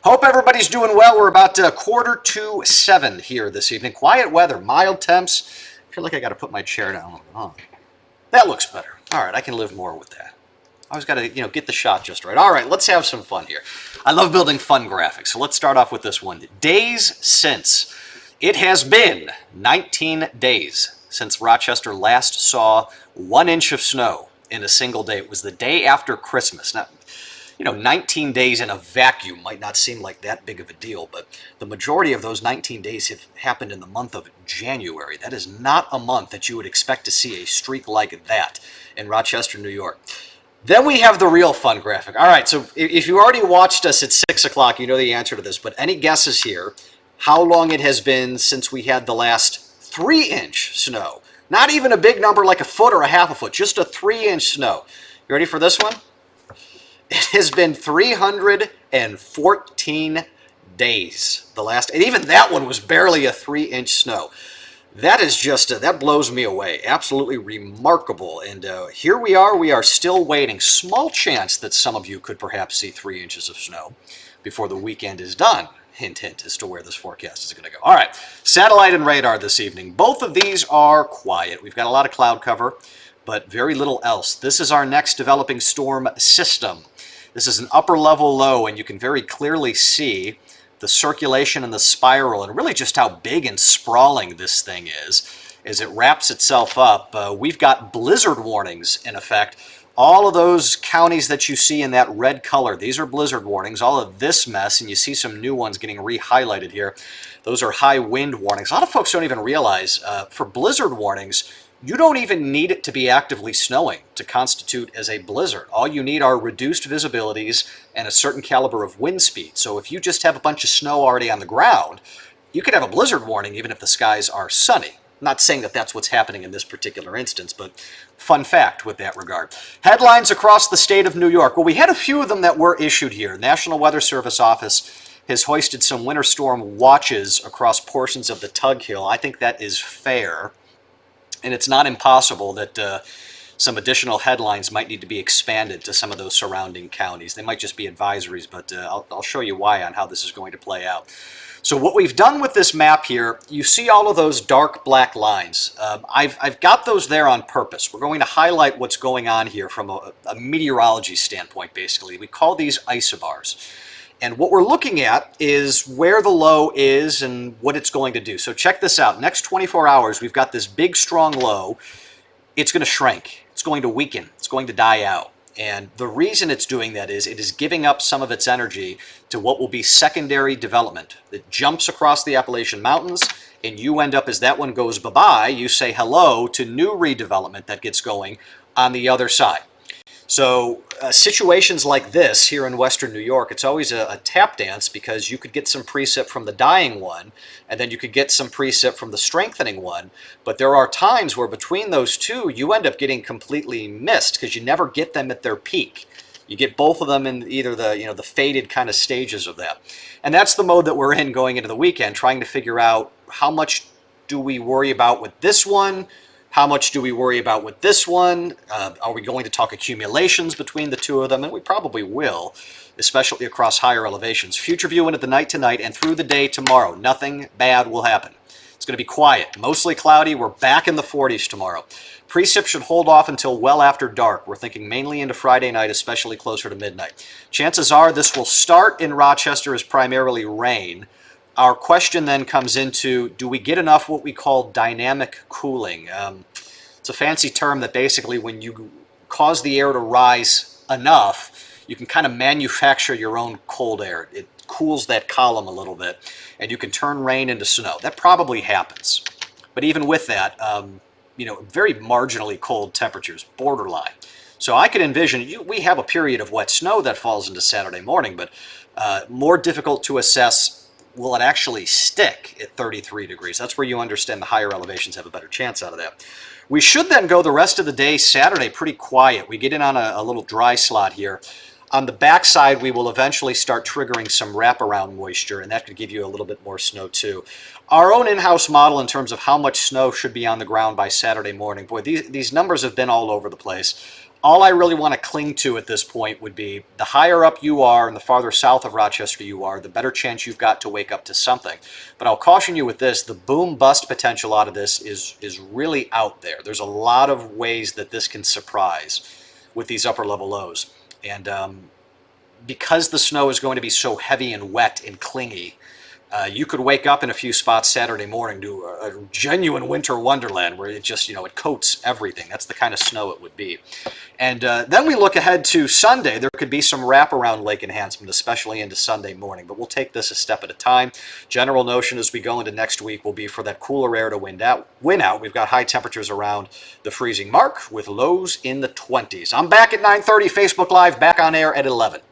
Hope everybody's doing well. We're about 6:45 here this evening. Quiet weather, mild temps. I feel like I got to put my chair down. Oh, that looks better. All right, I can live more with that. I always got to, get the shot just right. All right, let's have some fun here. I love building fun graphics, so let's start off with this one. Days since. It has been 19 days since Rochester last saw 1 inch of snow in a single day. It was the day after Christmas. Now, 19 days in a vacuum might not seem like that big of a deal, but the majority of those 19 days have happened in the month of January. That is not a month that you would expect to see a streak like that in Rochester, New York. Then we have the real fun graphic. All right, so if you already watched us at 6 o'clock, you know the answer to this, but any guesses here how long it has been since we had the last 3-inch snow? Not even a big number like a foot or a half a foot, just a 3-inch snow. You ready for this one? It has been 314 days. The last, and even that one was barely a 3-inch snow. That is just, that blows me away. Absolutely remarkable. And here we are still waiting. Small chance that some of you could perhaps see 3 inches of snow before the weekend is done. Hint, hint, as to where this forecast is going to go. All right, satellite and radar this evening. Both of these are quiet. We've got a lot of cloud cover, but very little else. This is our next developing storm system. This is an upper level low, and you can very clearly see the circulation and the spiral, and really just how big and sprawling this thing is as it wraps itself up. We've got blizzard warnings in effect. All of those counties that you see in that red color, these are blizzard warnings. All of this mess, and you see some new ones getting re-highlighted here, those are high wind warnings. A lot of folks don't even realize for blizzard warnings, you don't even need it to be actively snowing to constitute as a blizzard. All you need are reduced visibilities and a certain caliber of wind speed. So if you just have a bunch of snow already on the ground, you could have a blizzard warning even if the skies are sunny. I'm not saying that that's what's happening in this particular instance, but fun fact with that regard. Headlines across the state of New York. Well, we had a few of them that were issued here. National Weather Service office has hoisted some winter storm watches across portions of the Tug Hill. I think that is fair, and it's not impossible that some additional headlines might need to be expanded to some of those surrounding counties. They might just be advisories, but I'll show you why on how this is going to play out. So what we've done with this map here, you see all of those dark black lines. I've got those there on purpose. We're going to highlight what's going on here from a meteorology standpoint, basically. We call these isobars. And what we're looking at is where the low is and what it's going to do. So check this out. Next 24 hours, we've got this big, strong low. It's going to shrink. It's going to weaken. It's going to die out. And the reason it's doing that is it is giving up some of its energy to what will be secondary development that jumps across the Appalachian Mountains, and you end up, as that one goes bye-bye, you say hello to new redevelopment that gets going on the other side. So situations like this here in Western New York, it's always a tap dance because you could get some precip from the dying one, and then you could get some precip from the strengthening one. But there are times where between those two, you end up getting completely missed because you never get them at their peak. You get both of them in either the the faded kind of stages of that. And that's the mode that we're in going into the weekend, trying to figure out how much do we worry about with this one. How much do we worry about with this one? Are we going to talk accumulations between the two of them? And we probably will, especially across higher elevations. Future view into the night tonight and through the day tomorrow. Nothing bad will happen. It's going to be quiet, mostly cloudy. We're back in the 40s tomorrow. Precip should hold off until well after dark. We're thinking mainly into Friday night, especially closer to midnight. Chances are this will start in Rochester as primarily rain. Our question then comes into, do we get enough what we call dynamic cooling? It's a fancy term that basically when you cause the air to rise enough, you can kind of manufacture your own cold air. It cools that column a little bit, and you can turn rain into snow. That probably happens. But even with that, very marginally cold temperatures, borderline. So I could envision, we have a period of wet snow that falls into Saturday morning, but more difficult to assess. Will it actually stick at 33 degrees? That's where you understand the higher elevations have a better chance out of that. We should then go the rest of the day, Saturday, pretty quiet. We get in on a little dry slot here. On the backside, we will eventually start triggering some wraparound moisture, and that could give you a little bit more snow too. Our own in-house model in terms of how much snow should be on the ground by Saturday morning, boy, these numbers have been all over the place. all I really want to cling to at this point would be the higher up you are and the farther south of Rochester you are, the better chance you've got to wake up to something. But I'll caution you with this, the boom-bust potential out of this is really out there. There's a lot of ways that this can surprise with these upper-level lows. And because the snow is going to be so heavy and wet and clingy, you could wake up in a few spots Saturday morning to a genuine winter wonderland where it just, it coats everything. That's the kind of snow it would be. And then we look ahead to Sunday. There could be some wraparound lake enhancement, especially into Sunday morning. But we'll take this a step at a time. General notion as we go into next week will be for that cooler air to win out. We've got high temperatures around the freezing mark with lows in the 20s. I'm back at 9:30, Facebook Live, back on air at 11.